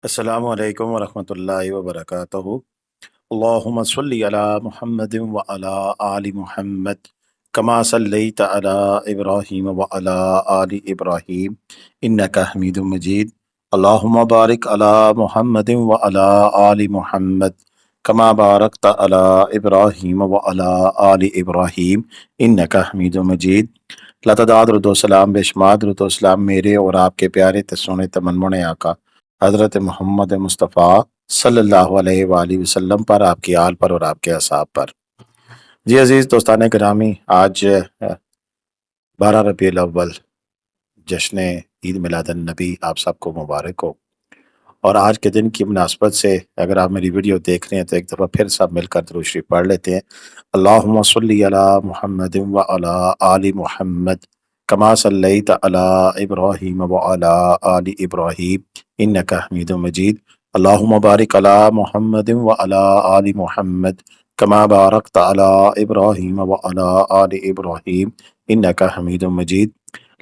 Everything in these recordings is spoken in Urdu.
السلام علیکم ورحمۃ اللہ وبرکاتہ۔ اللہم صلی علی محمد وعلی آل محمد کما صلیت علی ابراہیم وعلی آل ابراہیم انکا حمید مجید۔ اللہم بارک علی محمد وعلی آل محمد کما بارکت علی ابراہیم وعلی آل ابراہیم انکا حمید مجید۔ لاتعداد درود و سلام، بے شمار درود و سلام میرے اور آپ کے پیارے سونے تمنمن آقا حضرت محمد مصطفیٰ صلی اللہ علیہ وآلہ وسلم پر، آپ کی آل پر اور آپ کے اصحاب پر۔ جی عزیز دوستان گرامی، آج 12 ربیع الاول جشن عید میلاد النبی آپ سب کو مبارک ہو۔ اور آج کے دن کی مناسبت سے اگر آپ میری ویڈیو دیکھ رہے ہیں تو ایک دفعہ پھر سب مل کر درود شریف پڑھ لیتے ہیں۔ اللہم صلی علی محمد وعلی آل محمد کما صلیت علی ابراہیم وعلی آل ابراہیم انکا حمید مجید۔ اللہم بارک علی محمد وعلی آل محمد کما بارکت علی ابراہیم وعلی آل ابراہیم انکا حمید مجید۔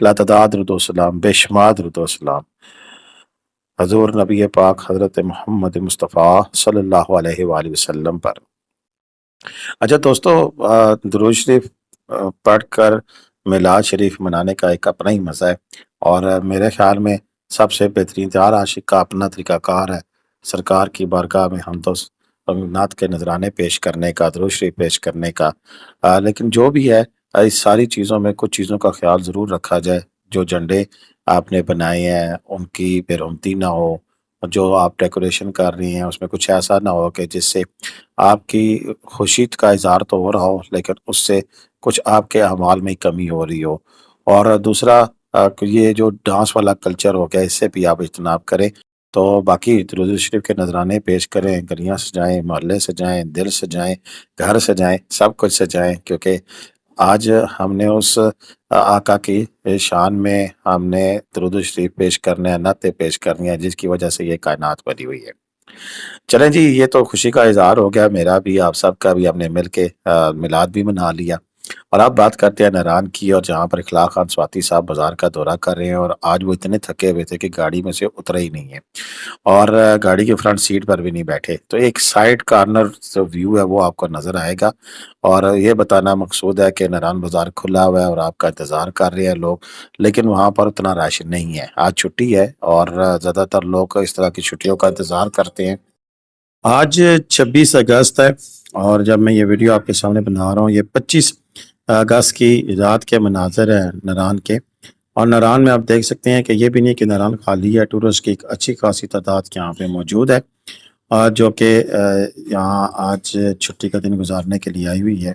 لاتعداد درود و سلام، بے شمار درود و سلام حضور نبی پاک حضرت محمد مصطفیٰ صلی اللہ علیہ وآلہ وسلم پر۔ اچھا دوستو، درود شریف پڑھ کر میلاد شریف منانے کا ایک اپنا ہی مزہ ہے، اور میرے خیال میں سب سے بہترین ہر عاشق کا اپنا طریقہ کار ہے سرکار کی بارگاہ میں ہم تو نعت کے نذرانے پیش کرنے کا، درود شریف پیش کرنے کا۔ لیکن جو بھی ہے، اس ساری چیزوں میں کچھ چیزوں کا خیال ضرور رکھا جائے۔ جو جھنڈے آپ نے بنائے ہیں ان کی بے رحمتی نہ ہو، جو آپ ڈیکوریشن کر رہی ہیں اس میں کچھ ایسا نہ ہو کہ جس سے آپ کی خوشی کا اظہار تو ہو رہا ہو لیکن اس سے کچھ آپ کے اعمال میں کمی ہو رہی ہو۔ اور دوسرا، یہ جو ڈانس والا کلچر ہو گیا، اس سے بھی آپ اجتناب کریں۔ تو باقی درود شریف کے نذرانے پیش کریں، گلیاں سجائیں، محلے سجائیں، دل سجائیں، گھر سجائیں، سب کچھ سجائیں، کیونکہ آج ہم نے اس آقا کی شان میں ہم نے درود شریف پیش کرنے ہیں، نعتیں پیش کرنی ہیں، جس کی وجہ سے یہ کائنات بنی ہوئی ہے۔ چلیں جی، یہ تو خوشی کا اظہار ہو گیا، میرا بھی آپ سب کا بھی، ہم نے مل کے میلاد بھی منا لیا۔ اور اب بات کرتے ہیں ناران کی، اور جہاں پر اخلاق خان سواتی صاحب بازار کا دورہ کر رہے ہیں، اور آج وہ اتنے تھکے ہوئے تھے کہ گاڑی میں سے اترے ہی نہیں ہے، اور گاڑی کے فرنٹ سیٹ پر بھی نہیں بیٹھے۔ تو ایک سائیڈ کارنر جو ویو ہے وہ آپ کو نظر آئے گا، اور یہ بتانا مقصود ہے کہ ناران بازار کھلا ہوا ہے اور آپ کا انتظار کر رہے ہیں لوگ، لیکن وہاں پر اتنا رش نہیں ہے۔ آج چھٹی ہے اور زیادہ تر لوگ اس طرح کی چھٹیوں کا انتظار کرتے ہیں۔ آج 26 اگست ہے، اور جب میں یہ ویڈیو آپ کے سامنے بنا رہا ہوں، یہ 25 اگست کی رات کے مناظر ہیں ناران کے۔ اور ناران میں آپ دیکھ سکتے ہیں کہ یہ بھی نہیں کہ ناران خالی ہے، ٹورسٹ کی ایک اچھی خاصی تعداد یہاں پہ موجود ہے، جو کہ یہاں آج چھٹی کا دن گزارنے کے لیے آئی ہوئی ہے۔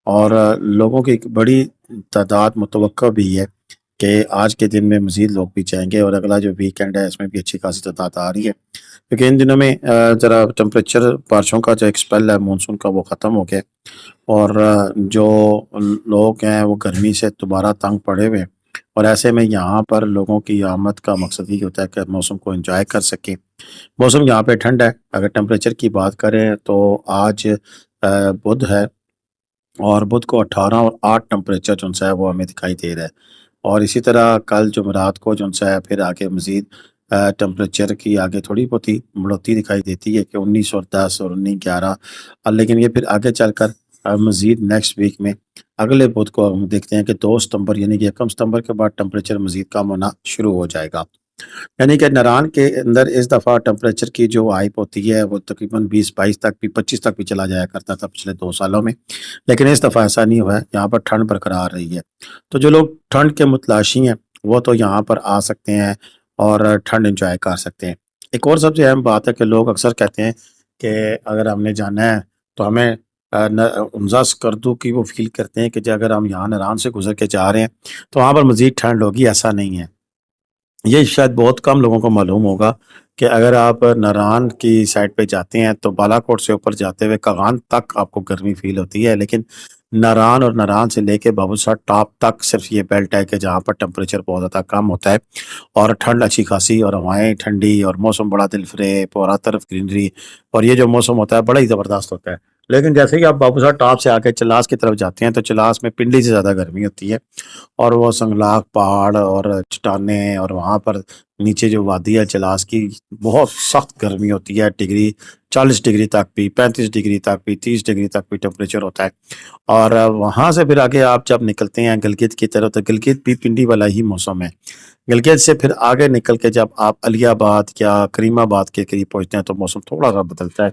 اور لوگوں کی ایک بڑی تعداد متوقع بھی ہے کہ آج کے دن میں مزید لوگ بھی جائیں گے، اور اگلا جو ویکنڈ ہے اس میں بھی اچھی خاصی تعداد آ رہی ہے، کیونکہ ان دنوں میں ذرا ٹمپریچر بارشوں کا جو ایک سپیل ہے مونسون کا وہ ختم ہو گیا، اور جو لوگ ہیں وہ گرمی سے دوبارہ تنگ پڑے ہوئے ہیں، اور ایسے میں یہاں پر لوگوں کی آمد کا مقصد یہ ہوتا ہے کہ موسم کو انجوائے کر سکیں۔ موسم یہاں پہ ٹھنڈ ہے۔ اگر ٹمپریچر کی بات کریں تو آج بدھ ہے، اور بدھ کو 18 اور 8 ٹمپریچر جو ہے وہ ہمیں دکھائی دے رہا ہے، اور اسی طرح کل جمعرات کو جو ہے پھر آگے مزید ٹمپریچر کی آگے تھوڑی بہت ہی بڑھوتری دکھائی دیتی ہے کہ 19 اور 10 اور 19 11، لیکن یہ پھر آگے چل کر مزید نیکسٹ ویک میں اگلے بدھ کو ہم دیکھتے ہیں کہ 2 ستمبر یعنی کہ 1 ستمبر کے بعد ٹمپریچر مزید کم ہونا شروع ہو جائے گا۔ یعنی کہ ناران کے اندر اس دفعہ ٹمپریچر کی جو ہائپ ہوتی ہے وہ تقریباً 20-22 تک بھی، 25 تک بھی چلا جایا کرتا تھا پچھلے 2 سالوں میں، لیکن اس دفعہ ایسا نہیں ہوا ہے، یہاں پر ٹھنڈ برقرار رہی ہے۔ تو جو لوگ ٹھنڈ کے متلاشی ہیں وہ تو یہاں پر آ سکتے ہیں اور ٹھنڈ انجوائے کر سکتے ہیں۔ ایک اور سب سے اہم بات ہے کہ لوگ اکثر کہتے ہیں کہ اگر ہم نے جانا ہے تو ہمیں امزا سکردو کی وہ فیل کرتے ہیں کہ اگر ہم یہاں ناران سے گزر کے جا رہے ہیں تو وہاں پر مزید ٹھنڈ ہوگی، ایسا نہیں ہے۔ یہ شاید بہت کم لوگوں کو معلوم ہوگا کہ اگر آپ ناران کی سائڈ پہ جاتے ہیں تو بالا کوٹ سے اوپر جاتے ہوئے کاغان تک آپ کو گرمی فیل ہوتی ہے، لیکن ناران اور ناران سے لے کے بابوسا ٹاپ تک صرف یہ بیلٹ ہے کہ جہاں پر ٹمپریچر بہت زیادہ کم ہوتا ہے، اور ٹھنڈ اچھی خاصی، اور ہوائیں ٹھنڈی، اور موسم بڑا دل فریب، اور ہر طرف گرینری، اور یہ جو موسم ہوتا ہے بڑا ہی زبردست ہوتا ہے۔ لیکن جیسے ہی آپ بابوسا ٹاپ سے آگے چلاس کی طرف جاتے ہیں تو چلاس میں پنڈی سے زیادہ گرمی ہوتی ہے، اور وہ سنگلاخ پہاڑ اور چٹانیں، اور وہاں پر نیچے جو وادی ہے چلاس کی بہت سخت گرمی ہوتی ہے، ڈگری 40 ڈگری تک بھی، 35 ڈگری تک بھی، 30 ڈگری تک بھی ٹیمپریچر ہوتا ہے۔ اور وہاں سے پھر آگے آپ جب نکلتے ہیں گلگت کی طرف، تو گلگت بھی پنڈی والا ہی موسم ہے۔ گلگت سے پھر آگے نکل کے جب آپ علی آباد یا کریم آباد کے قریب پہنچتے ہیں تو موسم تھوڑا سا بدلتا ہے،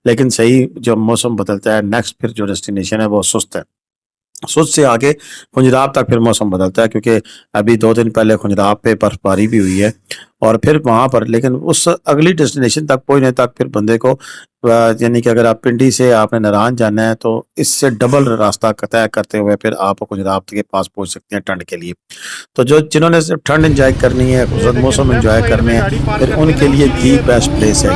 لیکن صحیح جو موسم بدلتا ہے نیکسٹ پھر جو ڈیسٹینیشن ہے وہ سست ہے۔ سست سے آگے خنجراب تک پھر موسم بدلتا ہے، کیونکہ ابھی 2 دن پہلے خنجراب پہ برف باری بھی ہوئی ہے، اور پھر وہاں پر لیکن اس اگلی ڈیسٹینیشن تک پہنچنے تک پھر بندے کو یعنی کہ اگر آپ پنڈی سے آپ نے ناران جانا ہے تو اس سے ڈبل راستہ طے کرتے ہوئے پھر آپ خنجراب کے پاس پہنچ سکتے ہیں ٹھنڈ کے لیے۔ تو جنہوں نے صرف ٹھنڈ انجوائے کرنی ہے، خوبصورت موسم انجوائے کرنے ہیں، پھر ان کے لیے دی بیسٹ پلیس ہے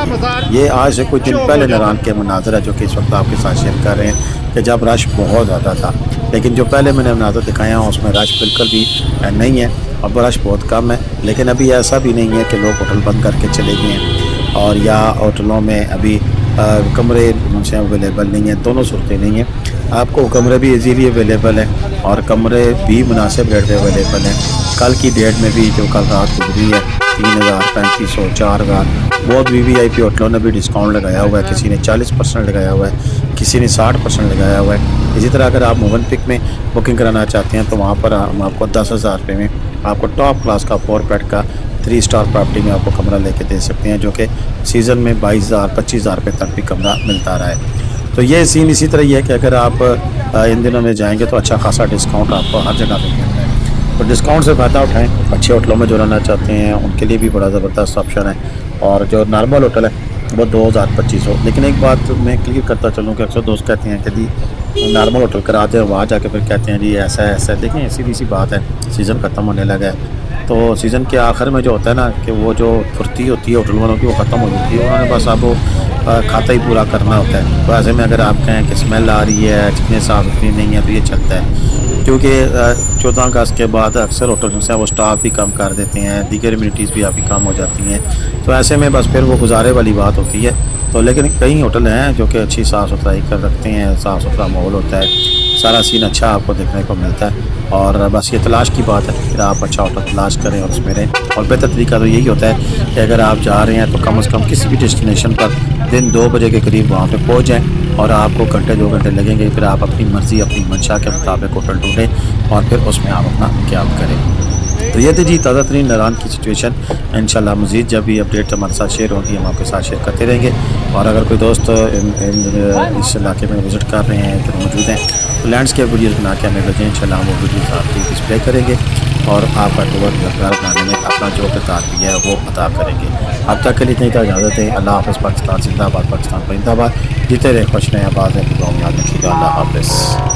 یہ آج سے کچھ دن پہلے ناران کے مناظر ہے جو کہ اس وقت آپ کے ساتھ شیئر کر رہے ہیں کہ جب رش بہت زیادہ تھا، لیکن جو پہلے میں نے مناظر دکھایا ہوں اس میں رش بالکل بھی نہیں ہے، اب رش بہت کم ہے۔ لیکن ابھی ایسا بھی نہیں ہے کہ لوگ ہوٹل بند کر کے چلے گئے ہیں اور یا ہوٹلوں میں ابھی کمرے سے اویلیبل نہیں ہیں، دونوں صورتیں نہیں ہیں۔ آپ کو کمرے بھی ایزیلی اویلیبل ہیں اور کمرے بھی مناسب ریٹ پہ اویلیبل ہیں۔ کل کی ڈیٹ میں بھی جو کل رات گزری ہے 3000 3500 4000 بہت وی آئی پی ہوٹلوں نے بھی ڈسکاؤنٹ لگایا ہوا ہے، کسی نے 40% لگایا ہوا ہے، کسی نے 60% لگایا ہوا ہے۔ اسی طرح اگر آپ موون پک میں بکنگ کرانا چاہتے ہیں تو وہاں پر ہم آپ کو 10,000 روپے میں آپ کو ٹاپ کلاس کا 4 بیڈ کا 3 اسٹار پراپرٹی میں آپ کو کمرہ لے کے دے سکتے ہیں، جو کہ سیزن میں 22,000 25,000 روپے تک بھی کمرہ ملتا رہا ہے۔ تو یہ سین اسی طرح یہ ہے کہ اگر آپ ان دنوں میں جائیں گے تو اچھا خاصا ڈسکاؤنٹ آپ کو ہر جگہ پہ ملتا ہے، تو ڈسکاؤنٹ سے فائدہ اٹھائیں۔ اچھے ہوٹلوں میں جو رہنا چاہتے ہیں ان کے لیے بھی بڑا زبردست آپشن ہے، اور جو نارمل ہوٹل ہے وہ 2,000-2,500۔ لیکن ایک بات میں کلیئر کرتا چلوں کہ اکثر دوست کہتے ہیں کہ جی نارمل ہوٹل کراتے ہیں، وہاں جا کے پھر کہتے ہیں جی ایسا ہے ایسا ہے۔ دیکھیں سیدھی سی بات ہے، سیزن ختم ہونے لگا ہے تو سیزن کے آخر میں جو ہوتا ہے نا کہ وہ جو پھرتی ہوتی ہے ہوٹل والوں کی وہ ختم ہو جاتی ہے، انہوں نے بس اب وہ کھاتا ہی پورا کرنا ہوتا ہے۔ تو ایسے میں اگر آپ کہیں کہ اسمیل آ رہی ہے، چکنیں صاف ستھری نہیں ہے، تو یہ چلتا ہے، کیونکہ 14 اگست کے بعد اکثر ہوٹل سے وہ سٹاف بھی کم کر دیتے ہیں، دیگر امینٹیز بھی آپ کی کم ہو جاتی ہیں، تو ایسے میں بس پھر وہ گزارے والی بات ہوتی ہے۔ تو لیکن کئی ہوٹل ہیں جو کہ اچھی صاف ستھرائی کر رکھتے ہیں، صاف ستھرا ماحول ہوتا ہے، سارا سین اچھا آپ کو دیکھنے کو ملتا ہے، اور بس یہ تلاش کی بات ہے، پھر آپ اچھا ہوٹل تلاش کریں اور اس میں رہیں۔ اور بہتر طریقہ تو یہی ہوتا ہے کہ اگر آپ جا رہے ہیں تو کم از کم کسی بھی ڈیسٹینیشن پر دن 2 بجے کے قریب وہاں پہ پہنچ جائیں، اور آپ کو گھنٹے 2 گھنٹے لگیں گے، پھر آپ اپنی مرضی اپنی منشا کے مطابق ہوٹل ڈھونڈیں اور پھر اس میں آپ اپنا قیام کریں۔ تو یہ تھی جی تازہ ترین ناران کی سچویشن۔ انشاءاللہ مزید جب بھی اپڈیٹ ہمارے ساتھ شیئر ہوگی ہم آپ کے ساتھ شیئر کرتے رہیں گے، اور اگر کوئی دوست اس علاقے میں وزٹ کر رہے ہیں تو موجود ہیں تو لینڈسکیپ ویڈیوز بنا کے ہمیں بھیجیں، انشاءاللہ ہم وہ ویڈیوز آپ کی ڈسپلے کریں گے اور آپ کا ٹور یادگار بنانے میں اپنا جو کردار بھی ہے وہ ادا کریں گے۔ اب تک کے لیے اتنی اجازت ہے۔ اللہ حافظ۔ پاکستان زندہ باد، پاکستان پرندہ باد، جیتے رہے، خوش رہیں، آباد رہیں، دعا میں یاد رکھیے گا۔ اللہ حافظ۔